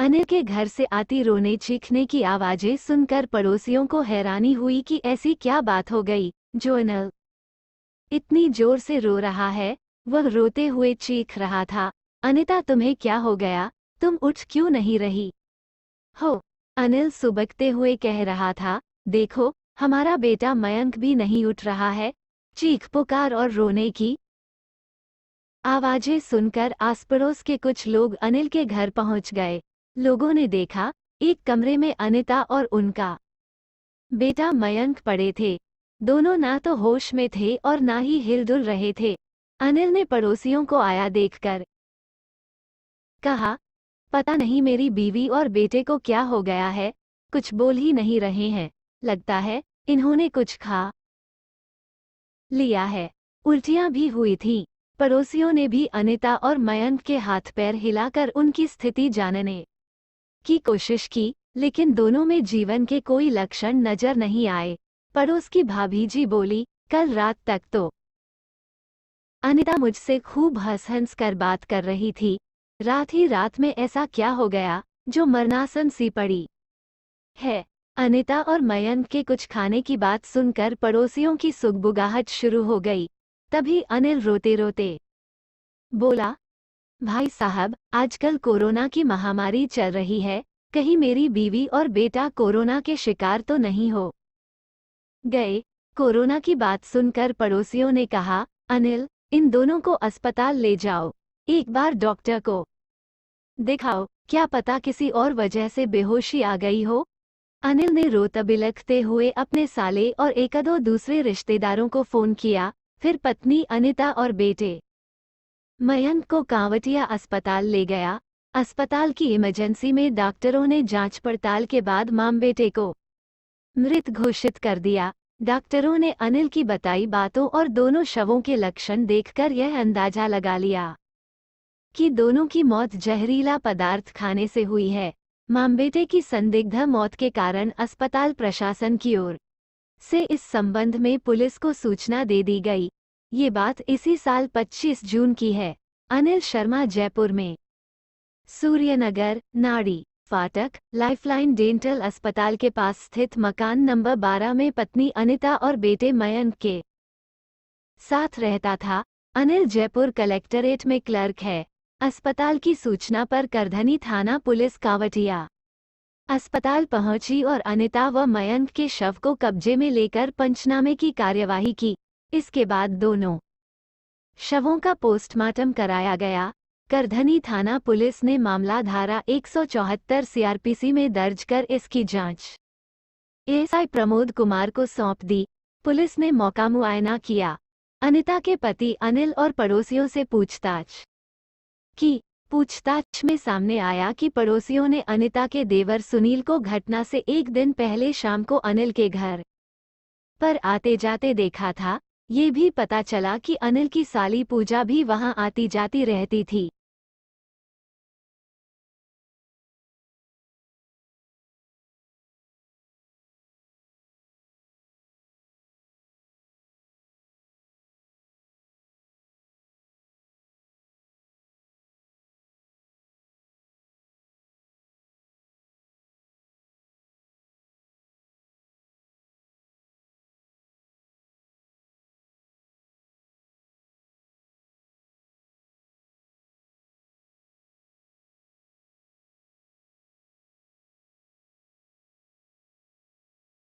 अनिल के घर से आती रोने चीखने की आवाजें सुनकर पड़ोसियों को हैरानी हुई कि ऐसी क्या बात हो गई जो अनिल इतनी जोर से रो रहा है। वह रोते हुए चीख रहा था, अनिता तुम्हें क्या हो गया, तुम उठ क्यों नहीं रही हो। अनिल सुबकते हुए कह रहा था, देखो हमारा बेटा मयंक भी नहीं उठ रहा है। चीख पुकार और रोने की आवाजें सुनकर आस-पड़ोस के कुछ लोग अनिल के घर पहुंच गए। लोगों ने देखा, एक कमरे में अनिता और उनका बेटा मयंक पड़े थे। दोनों ना तो होश में थे और ना ही हिलडुल रहे थे। अनिल ने पड़ोसियों को आया देखकर कहा, पता नहीं मेरी बीवी और बेटे को क्या हो गया है, कुछ बोल ही नहीं रहे हैं। लगता है इन्होंने कुछ खा लिया है। उल्टियां भी हुई थीं। पड़ोसियों ने भी अनिता और मयंक के हाथ पैर हिलाकर उनकी स्थिति जानने की कोशिश की, लेकिन दोनों में जीवन के कोई लक्षण नजर नहीं आए। पड़ोस की भाभी जी बोली, कल रात तक तो अनिता मुझसे खूब हंस-हंस कर बात कर रही थी। रात ही रात में ऐसा क्या हो गया जो मरनासन सी पड़ी है। अनिता और मयंक के कुछ खाने की बात सुनकर पड़ोसियों की सुगबुगाहट शुरू हो गई। तभी अनिल रोते रोते बोला, भाई साहब आजकल कोरोना की महामारी चल रही है, कहीं मेरी बीवी और बेटा कोरोना के शिकार तो नहीं हो गए। कोरोना की बात सुनकर पड़ोसियों ने कहा, अनिल इन दोनों को अस्पताल ले जाओ, एक बार डॉक्टर को दिखाओ, क्या पता किसी और वजह से बेहोशी आ गई हो। अनिल ने रोता बिलखते हुए अपने साले और एक-दो दूसरे रिश्तेदारों को फोन किया, फिर पत्नी अनिता और बेटे मयंक को कांवटिया अस्पताल ले गया। अस्पताल की इमरजेंसी में डॉक्टरों ने जांच पड़ताल के बाद मां बेटे को मृत घोषित कर दिया। डॉक्टरों ने अनिल की बताई बातों और दोनों शवों के लक्षण देखकर यह अंदाजा लगा लिया कि दोनों की मौत जहरीला पदार्थ खाने से हुई है। मां बेटे की संदिग्ध मौत के कारण अस्पताल प्रशासन की ओर से इस संबंध में पुलिस को सूचना दे दी गई। ये बात इसी साल 25 जून की है। अनिल शर्मा जयपुर में सूर्यनगर नाड़ी फाटक लाइफलाइन डेंटल अस्पताल के पास स्थित मकान नंबर 12 में पत्नी अनिता और बेटे मयंक के साथ रहता था। अनिल जयपुर कलेक्टरेट में क्लर्क है। अस्पताल की सूचना पर करधनी थाना पुलिस कांवटिया अस्पताल पहुंची और अनिता व मयंक के शव को कब्जे में लेकर पंचनामे की कार्यवाही की। इसके बाद दोनों शवों का पोस्टमार्टम कराया गया। करधनी थाना पुलिस ने मामला धारा 174 सीआरपीसी में दर्ज कर इसकी जांच एएसआई प्रमोद कुमार को सौंप दी। पुलिस ने मौका मुआयना किया। अनिता के पति अनिल और पड़ोसियों से पूछताछ की। पूछताछ में सामने आया कि पड़ोसियों ने अनिता के देवर सुनील को घटना से एक दिन पहले शाम को अनिल के घर पर आते जाते देखा था। ये भी पता चला कि अनिल की साली पूजा भी वहां आती जाती रहती थी।